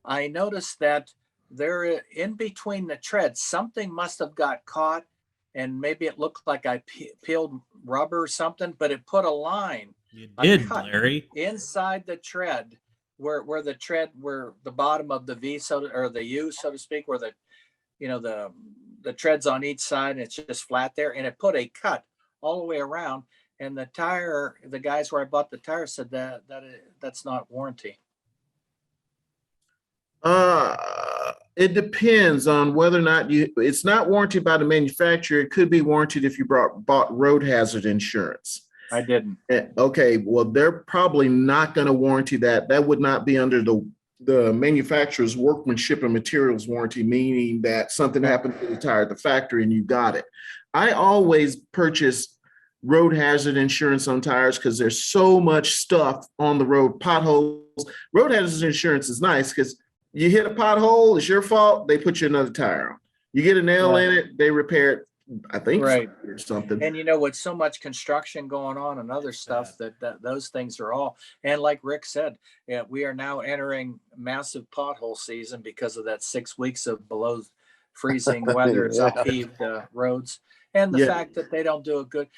I noticed that they're in between the treads. Something must have got caught and maybe it looked like I peeled rubber or something, but it put a line. You did, cut Larry. Inside the tread, where the bottom of the V, or the U, so to speak, where the treads on each side, and it's just flat there, and it put a cut all the way around. And the guys where I bought the tire said that's not warranty. It depends on whether or not it's not warranted by the manufacturer. It could be warranted if you bought road hazard insurance. I didn't. Okay, well, they're probably not going to warranty that. That would not be under the manufacturer's workmanship and materials warranty, meaning that something happened to the tire at the factory and you got it. I always purchase road hazard insurance on tires because there's so much stuff on the road, potholes. Road hazard insurance is nice because you hit a pothole, it's your fault, they put you another tire on. You get a nail in it, they repair it, I think, or something. And with so much construction going on and other stuff, that those things are all, and like Rick said, we are now entering massive pothole season because of that 6 weeks of below freezing weather. It's upheaved roads, and the fact that they don't do a good.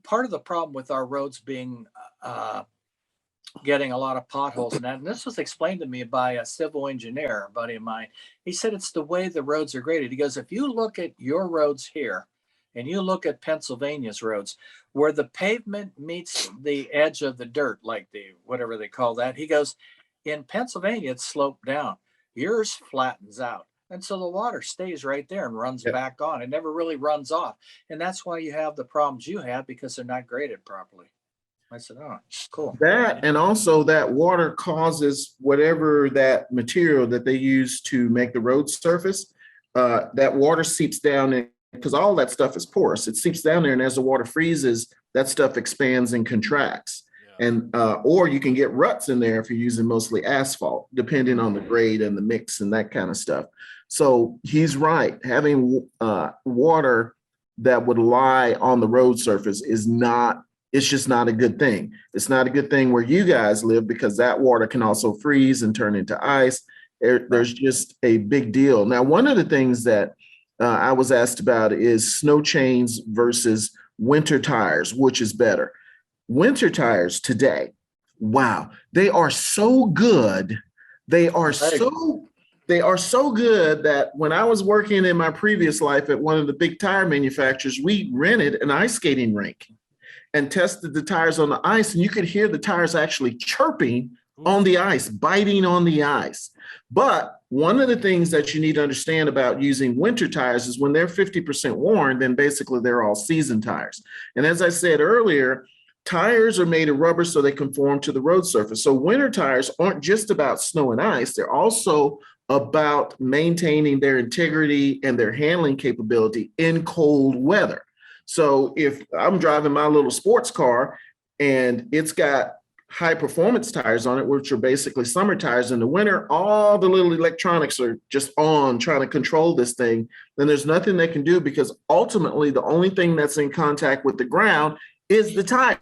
Part of the problem with our roads being getting a lot of potholes and this was explained to me by a civil engineer, a buddy of mine. He said it's the way the roads are graded. He goes, if you look at your roads here and you look at Pennsylvania's roads where the pavement meets the edge of the dirt, like whatever they call that, he goes, in Pennsylvania it's sloped down, yours flattens out, and so the water stays right there and runs back on. It never really runs off, and that's why you have the problems you have, because they're not graded properly. I said, oh, cool. That, and also that water causes whatever that material that they use to make the road surface, that water seeps down in, because all that stuff is porous. It seeps down there, and as the water freezes, that stuff expands and contracts. And or you can get ruts in there if you're using mostly asphalt, depending on the grade and the mix and that kind of stuff. So he's right. Having water that would lie on the road surface it's just not a good thing. It's not a good thing where you guys live, because that water can also freeze and turn into ice. There's just a big deal. Now, one of the things that I was asked about is snow chains versus winter tires, which is better. Winter tires today, wow, they are so good. They are so good that when I was working in my previous life at one of the big tire manufacturers, we rented an ice skating rink and tested the tires on the ice, and you could hear the tires actually chirping on the ice, biting on the ice. But one of the things that you need to understand about using winter tires is when they're 50% worn, then basically they're all season tires. And as I said earlier, tires are made of rubber so they conform to the road surface. So winter tires aren't just about snow and ice. They're also about maintaining their integrity and their handling capability in cold weather. So if I'm driving my little sports car and it's got high performance tires on it, which are basically summer tires in the winter, all the little electronics are just on trying to control this thing, then there's nothing they can do, because ultimately the only thing that's in contact with the ground is the tire.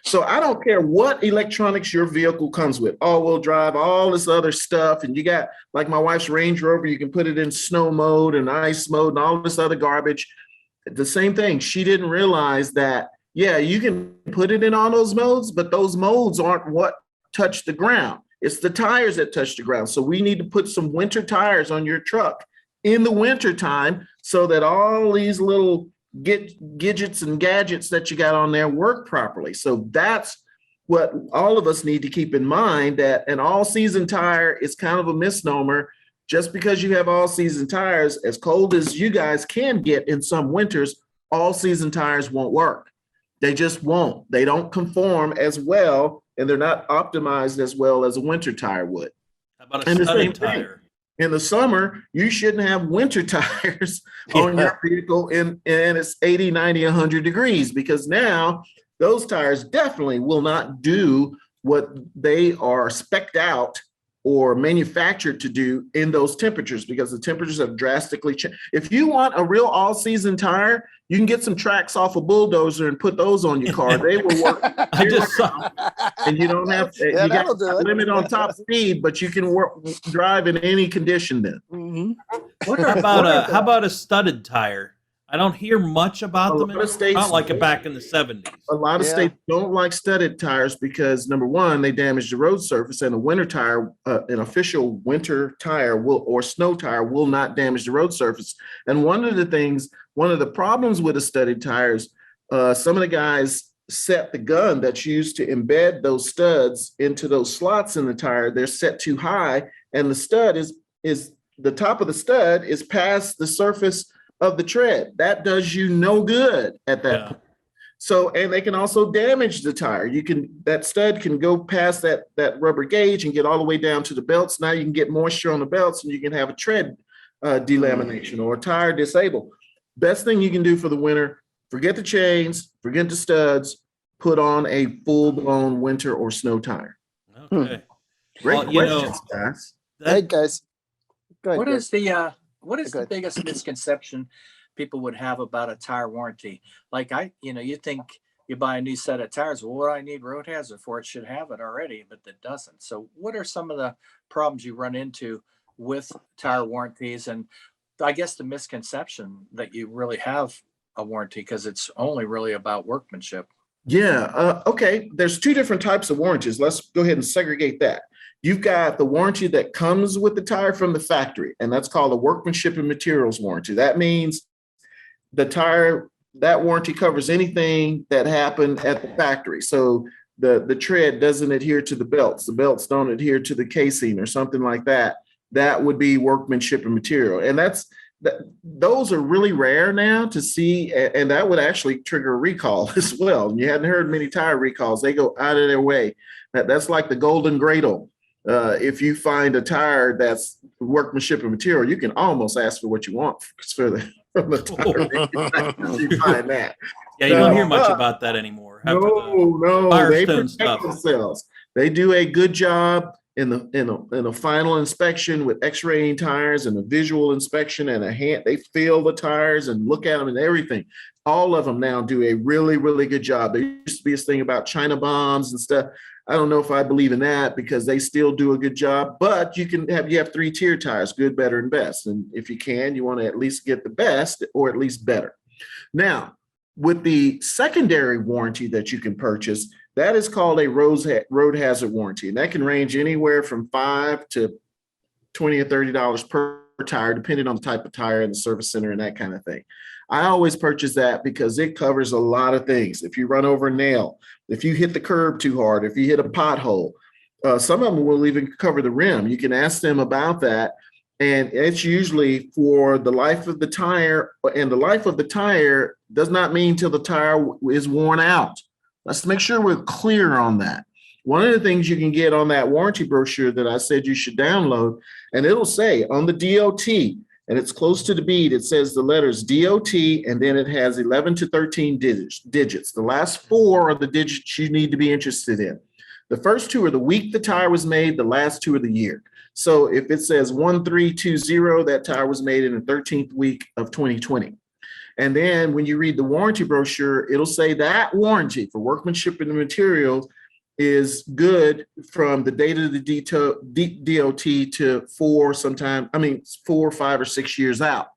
So I don't care what electronics your vehicle comes with, all-wheel drive, all this other stuff. And you got, like my wife's Range Rover, you can put it in snow mode and ice mode and all this other garbage. The same thing. She didn't realize that, you can put it in all those modes, but those modes aren't what touch the ground. It's the tires that touch the ground. So we need to put some winter tires on your truck in the winter time so that all these little gadgets and gadgets that you got on there work properly. So that's what all of us need to keep in mind, that an all-season tire is kind of a misnomer. Just because you have all-season tires, as cold as you guys can get in some winters, all-season tires won't work. They just won't. They don't conform as well, and they're not optimized as well as a winter tire would. How about a studded tire? In the summer, you shouldn't have winter tires on your vehicle and it's 80, 90, 100 degrees, because now those tires definitely will not do what they are spec'd out or manufactured to do in those temperatures, because the temperatures have drastically changed. If you want a real all-season tire, you can get some tracks off a bulldozer and put those on your car. They will work. And you don't have to, you got a limit on top speed, but you can drive in any condition then. How about a studded tire? I don't hear much about them. Not like it back in the 70s. A lot of states don't like studded tires because, number one, they damage the road surface, and a winter tire, an official winter tire or snow tire will not damage the road surface. And one of the problems with the studded tires, some of the guys set the gun that's used to embed those studs into those slots in the tire. They're set too high, and the stud is the top of the stud is past the surface of the tread. That does you no good at that point. So, and they can also damage the tire. That stud can go past that rubber gauge and get all the way down to the belts. Now you can get moisture on the belts and you can have a tread delamination or a tire disable. Best thing you can do for the winter, forget the chains, forget the studs, put on a full-blown winter or snow tire. Okay. Great questions, guys. Hey, guys. Go ahead, What Greg. is the Go ahead. biggest misconception people would have about a tire warranty? Like you think you buy a new set of tires. Well, what do I need road hazard for? It should have it already, but it doesn't. So what are some of the problems you run into with tire warranties? And I guess the misconception that you really have a warranty because it's only really about workmanship. Yeah. Okay. There's two different types of warranties. Let's go ahead and segregate that. You've got the warranty that comes with the tire from the factory, and that's called a workmanship and materials warranty. That means the tire, that warranty covers anything that happened at the factory. So the tread doesn't adhere to the belts don't adhere to the casing or something like that. That would be workmanship and material. And those are really rare now to see, and that would actually trigger a recall as well. You hadn't heard many tire recalls. They go out of their way. That's like the golden gradle. If you find a tire that's workmanship and material, you can almost ask for what you want from the tire. You find that. Yeah, you don't hear much about that anymore. No, they protect stuff. themselves. They do a good job in a final inspection with x-raying tires and a visual inspection and a hand. They feel the tires and look at them and everything. All of them now do a really, really good job. There used to be this thing about China bombs and stuff. I don't know if I believe in that because they still do a good job, but you have 3-tier tires, good, better, and best. And if you can, you want to at least get the best or at least better. Now, with the secondary warranty that you can purchase, that is called a road hazard warranty. And that can range anywhere from $5 to $20 or $30 per tire, depending on the type of tire and the service center and that kind of thing. I always purchase that because it covers a lot of things. If you run over a nail, if you hit the curb too hard, if you hit a pothole, some of them will even cover the rim. You can ask them about that. And it's usually for the life of the tire, and the life of the tire does not mean till the tire is worn out. Let's make sure we're clear on that. One of the things you can get on that warranty brochure that I said you should download, and it'll say on the DOT, and it's close to the bead, it says the letters DOT, and then it has 11 to 13 digits. The last 4 are the digits you need to be interested in. The first 2 are the week the tire was made, the last 2 are the year. So if it says 1320, that tire was made in the 13th week of 2020. And then when you read the warranty brochure, it'll say that warranty for workmanship and materials is good from the date of the DOT to 4, 5, or 6 years out.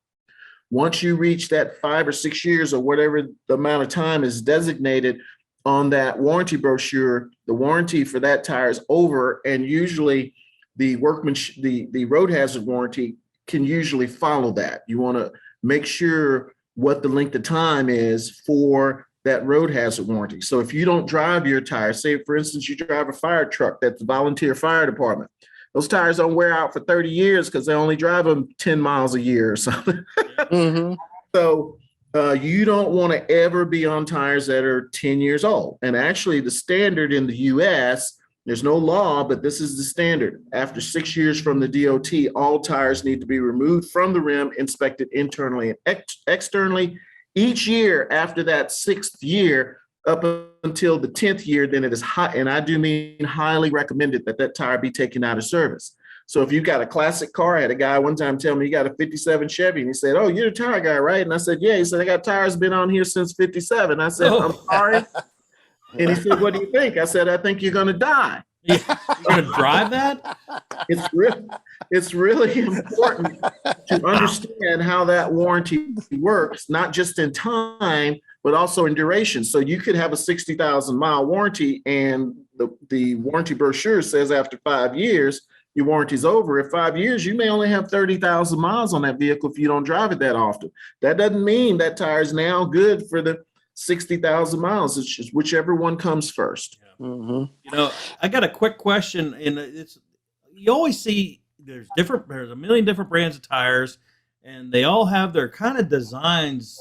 Once you reach that 5 or 6 years or whatever the amount of time is designated on that warranty brochure, the warranty for that tire is over, and usually the road hazard warranty can usually follow that. You want to make sure what the length of time is for that road hazard warranty. So if you don't drive your tires, say for instance, you drive a fire truck, that's the volunteer fire department, those tires don't wear out for 30 years because they only drive them 10 miles a year or something. Mm-hmm. So you don't want to ever be on tires that are 10 years old. And actually the standard in the US, there's no law, but this is the standard. After 6 years from the DOT, all tires need to be removed from the rim, inspected internally and externally. Each year after that 6th year, up until the 10th year, then it is high, and I do mean highly recommended that tire be taken out of service. So if you've got a classic car, I had a guy one time tell me he got a 57 Chevy, and he said, "Oh, you're the tire guy, right?" And I said, "Yeah." He said, "I got tires been on here since 57. I said, "I'm sorry." And he said, "What do you think?" I said, "I think you're going to die." You're going to drive that? It's really important to understand how that warranty works, not just in time, but also in duration. So you could have a 60,000 mile warranty, and the warranty brochure says after 5 years, your warranty's over. At 5 years, you may only have 30,000 miles on that vehicle if you don't drive it that often. That doesn't mean that tire is now good for the 60,000 miles. It's just whichever one comes first. You know, I got a quick question, and it's, you always see there's a million different brands of tires, and they all have their kind of designs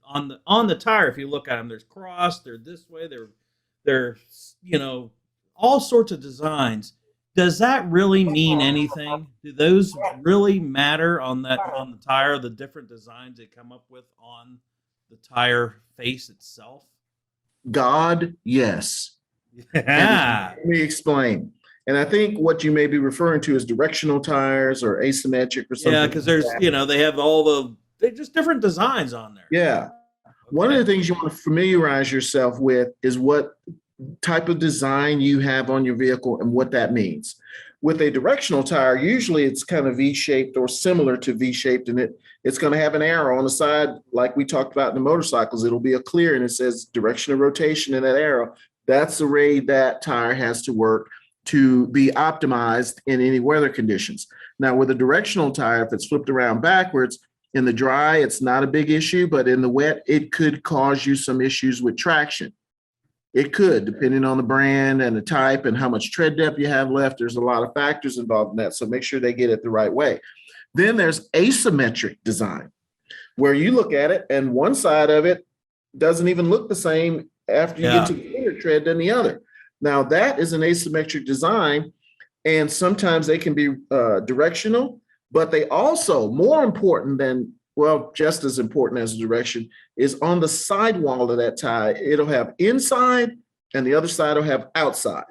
on the tire. If you look at them, there's cross, they're this way, they're you know, all sorts of designs. Does that really mean anything? Do those really matter on the tire, the different designs they come up with on the tire face itself? God, yes. Yeah. Let me explain. And I think what you may be referring to is directional tires or asymmetric or something. Yeah, because there's, you know, they have they're just different designs on there. Yeah. Okay. One of the things you want to familiarize yourself with is what type of design you have on your vehicle and what that means. With a directional tire, usually it's kind of V-shaped or similar to V-shaped, and it's going to have an arrow on the side, like we talked about in the motorcycles. It'll be a clear, and it says direction of rotation in that arrow. That's the way that tire has to work to be optimized in any weather conditions. Now, with a directional tire, if it's flipped around backwards, in the dry, it's not a big issue, but in the wet, it could cause you some issues with traction. It could, depending on the brand and the type and how much tread depth you have left. There's a lot of factors involved in that, so make sure they get it the right way. Then there's asymmetric design, where you look at it and one side of it doesn't even look the same after you get to the inner tread than the other. Now, that is an asymmetric design, and sometimes they can be directional, but they also, more important than, well, just as important as direction, is on the sidewall of that tire. It'll have inside and the other side will have outside.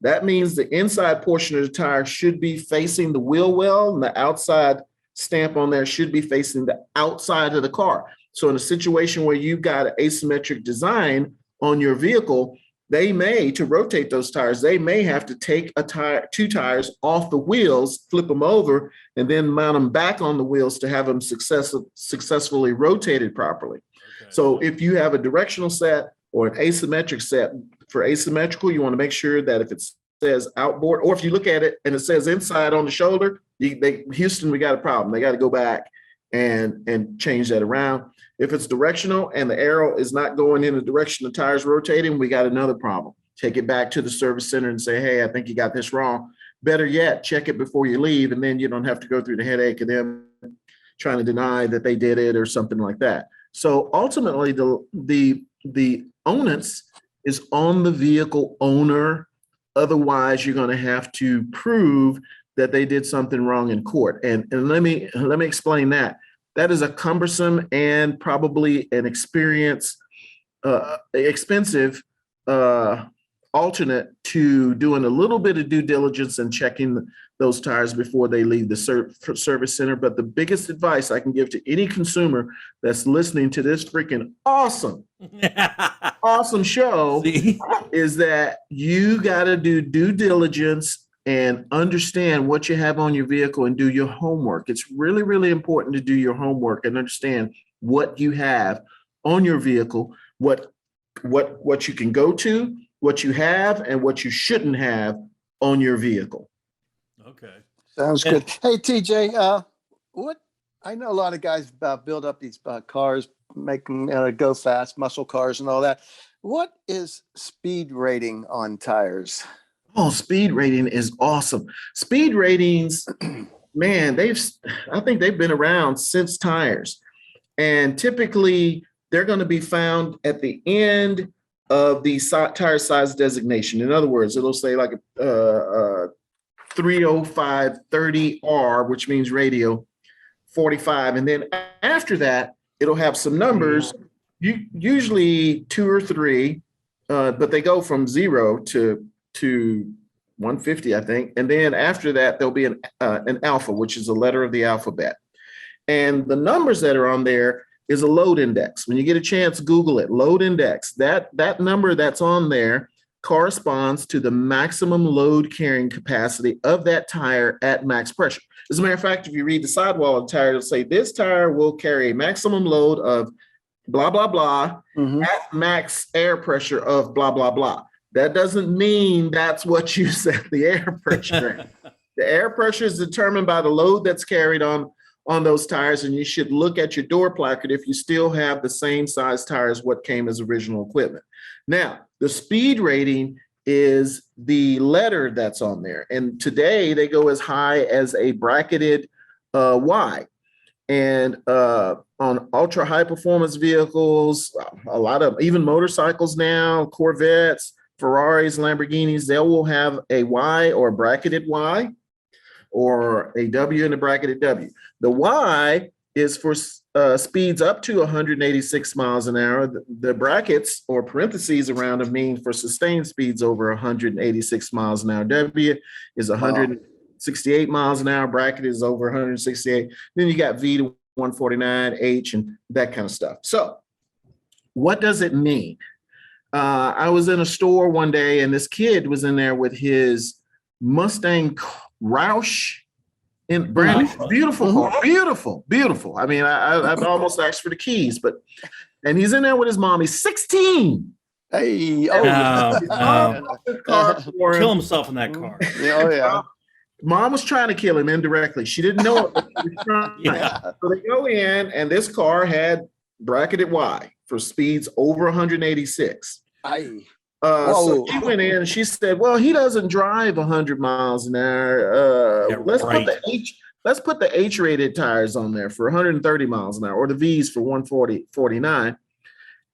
That means the inside portion of the tire should be facing the wheel well, and the outside stamp on there should be facing the outside of the car. So in a situation where you've got an asymmetric design on your vehicle, they may, to rotate those tires, they may have to take two tires off the wheels, flip them over, and then mount them back on the wheels to have them successfully rotated properly. Okay. So if you have a directional set or an asymmetric set, for asymmetrical, you want to make sure that if it says outboard, or if you look at it and it says inside on the shoulder, Houston, we got a problem. They got to go back and change that around. If it's directional and the arrow is not going in the direction the tire's rotating, we got another problem. Take it back to the service center and say, hey, I think you got this wrong. Better yet, check it before you leave, and then you don't have to go through the headache of them trying to deny that they did it or something like that. So ultimately, the onus is on the vehicle owner. Otherwise, you're going to have to prove that they did something wrong in court. And let me explain that. That is a cumbersome and probably an expensive alternate to doing a little bit of due diligence and checking those tires before they leave the service center. But the biggest advice I can give to any consumer that's listening to this freaking awesome show is that you got to do due diligence and understand what you have on your vehicle and do your homework. It's really, really important to do your homework and understand what you have on your vehicle, what you can go to, what you have, and what you shouldn't have on your vehicle. Okay. Sounds good. Hey, TJ, I know a lot of guys build up these cars, make them go fast, muscle cars and all that. What is speed rating on tires? Oh, speed rating is awesome. Speed ratings, man, I think they've been around since tires. And typically they're going to be found at the end of the tire size designation. In other words, it'll say like a 305/30R, which means radial, 45. And then after that, it'll have some numbers, usually 2 or 3, but they go from 0 to 150, I think. And then after that, there'll be an alpha, which is a letter of the alphabet. And the numbers that are on there is a load index. When you get a chance, Google it, load index. That number that's on there corresponds to the maximum load carrying capacity of that tire at max pressure. As a matter of fact, if you read the sidewall of the tire, it'll say this tire will carry a maximum load of blah, blah, blah at max air pressure of blah, blah, blah. That doesn't mean that's what you set the air pressure at. The air pressure is determined by the load that's carried on those tires, and you should look at your door placard if you still have the same size tire as what came as original equipment. Now, the speed rating is the letter that's on there. And today they go as high as a bracketed Y. And on ultra high performance vehicles, a lot of even motorcycles now, Corvettes, Ferraris, Lamborghinis, they will have a Y or a bracketed Y or a W and a bracketed W. The Y is for speeds up to 186 miles an hour. The brackets or parentheses around them mean for sustained speeds over 186 miles an hour. W is 168 miles an hour. Bracket is over 168. Then you got V to 149, H, and that kind of stuff. So what does it mean? I was in a store one day, and this kid was in there with his Mustang Roush. In brand new, beautiful car, beautiful. I mean, I've almost asked for the keys, and he's in there with his mom. He's 16. Hey, kill himself in that car. Yeah. Mom was trying to kill him indirectly. She didn't know it, but she was trying. So they go in, and this car had bracketed Y for speeds over 186. So she went in and she said, well, he doesn't drive 100 miles an hour. Let's put the H-rated tires on there for 130 miles an hour, or the V's for 149.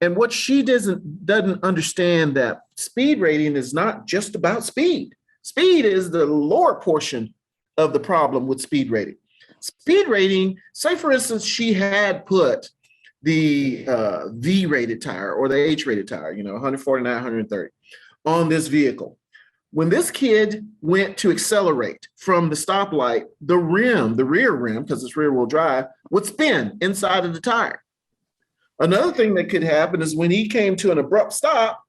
And what she doesn't understand, that speed rating is not just about speed. Speed is the lower portion of the problem with speed rating. Speed rating, say for instance, she had put the V-rated tire or the H-rated tire, 149, 130 on this vehicle. When this kid went to accelerate from the stoplight, the rear rim, because it's rear-wheel drive, would spin inside of the tire. Another thing that could happen is when he came to an abrupt stop,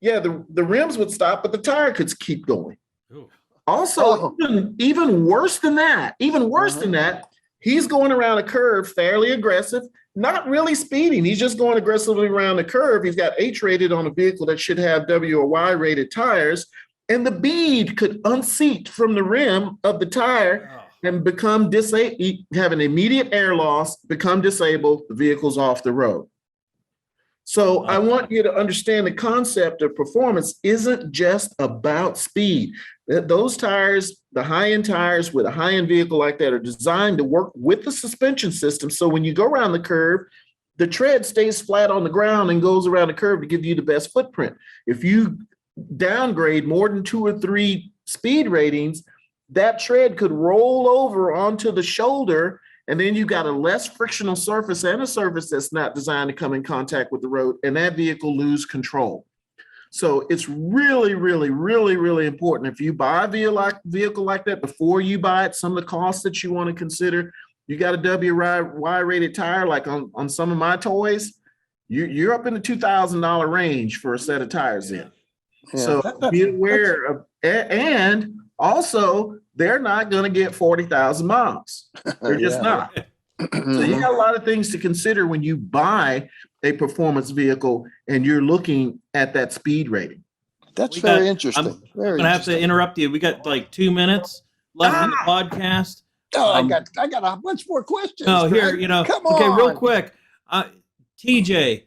the rims would stop, but the tire could keep going. Ooh. Also, even worse than that, he's going around a curve fairly aggressive, not really speeding. He's just going aggressively around the curve. He's got H-rated on a vehicle that should have W or Y-rated tires, and the bead could unseat from the rim of the tire and become disabled, have an immediate air loss, become disabled, the vehicle's off the road. So I want you to understand the concept of performance isn't just about speed. Those tires, the high-end tires with a high-end vehicle like that, are designed to work with the suspension system. So when you go around the curve, the tread stays flat on the ground and goes around the curve to give you the best footprint. If you downgrade more than 2 or 3 speed ratings, that tread could roll over onto the shoulder, and then you got a less frictional surface and a surface that's not designed to come in contact with the road, and that vehicle lose control. So it's really, really, really, really important. If you buy a vehicle like that, before you buy it, some of the costs that you want to consider, you got a WY-rated tire, like on some of my toys, you're up in the $2,000 range for a set of tires in. Yeah. So be aware of, and also they're not going to get 40,000 miles. They're just not. So you got a lot of things to consider when you buy a performance vehicle and you're looking at that speed rating. That's very interesting. I'm going to have to interrupt you. We got like 2 minutes left in the podcast. I got a bunch more questions. Oh, here, come on. Okay, real quick. TJ,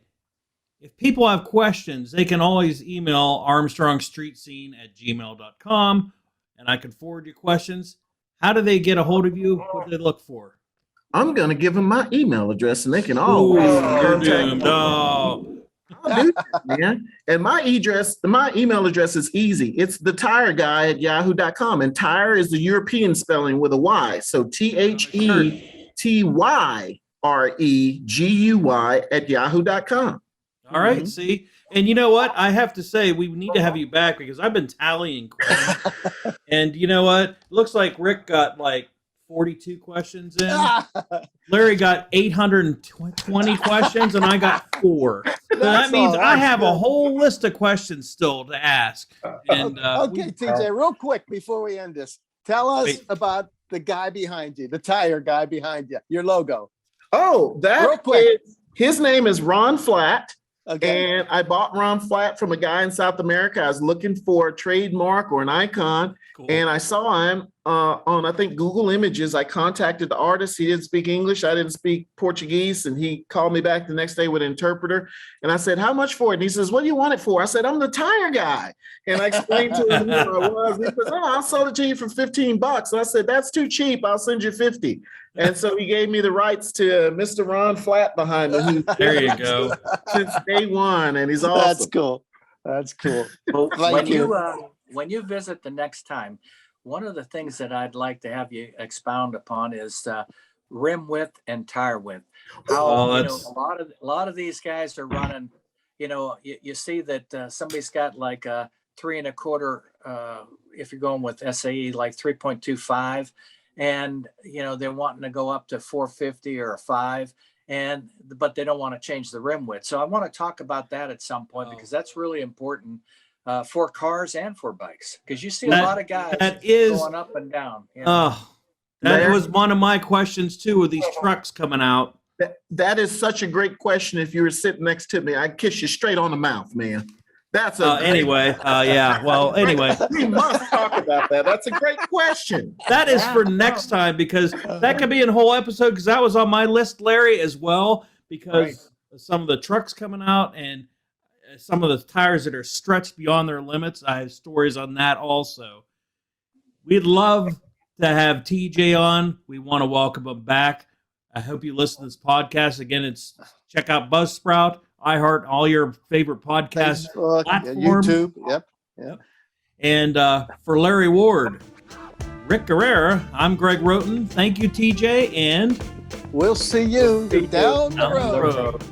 if people have questions, they can always email armstrongstreetscene@gmail.com, and I can forward your questions. How do they get a hold of you? What do they look for? I'm going to give them my email address, and they can always contact me. No. I'll do that, man. And my email address is easy. It's thetireguy@yahoo.com. And Tyre is the European spelling with a Y. So THETYREGUY@yahoo.com. All right, see? And you know what? I have to say, we need to have you back because I've been tallying questions. And you know what? It looks like Rick got like 42 questions in. Larry got 820 questions, and I got 4. So that means I have a whole list of questions still to ask. And okay, TJ, real quick before we end this, tell us about the guy behind you, the tire guy behind you, your logo. Oh, his name is Ron Flatt. Okay. And I bought Ron Flatt from a guy in South America. I was looking for a trademark or an icon. Cool. And I saw him on, I think, Google Images. I contacted the artist. He didn't speak English. I didn't speak Portuguese. And he called me back the next day with an interpreter. And I said, how much for it? And he says, what do you want it for? I said, I'm the tire guy. And I explained to him who I was. And he says, I'll sell it to you for $15. And I said, that's too cheap. I'll send you 50. And so he gave me the rights to Mr. Ron Flatt behind me. There you go. Since day one, and he's awesome. That's cool. That's cool. Well, when you visit the next time, one of the things that I'd like to have you expound upon is rim width and tire width. How a lot of these guys are running. You see that somebody's got like a 3 1/4. If you're going with SAE, like 3.25. And, they're wanting to go up to 450 or a 5, but they don't want to change the rim width. So I want to talk about that at some point, because that's really important for cars and for bikes, because you see a lot of guys going up and down. That was one of my questions too, with these trucks coming out. That is such a great question. If you were sitting next to me, I'd kiss you straight on the mouth, man. That's anyway. Anyway, we must talk about that. That's a great question. That is for next time, because that could be a whole episode, because that was on my list, Larry, as well, because some of the trucks coming out and some of the tires that are stretched beyond their limits. I have stories on that also. We'd love to have TJ on. We want to welcome him back. I hope you listen to this podcast. Again, check out Buzzsprout, iHeart, all your favorite podcast platforms. YouTube. Yep. And for Larry Ward, Rick Guerrera, I'm Greg Roten. Thank you, TJ, and we'll see you down the road.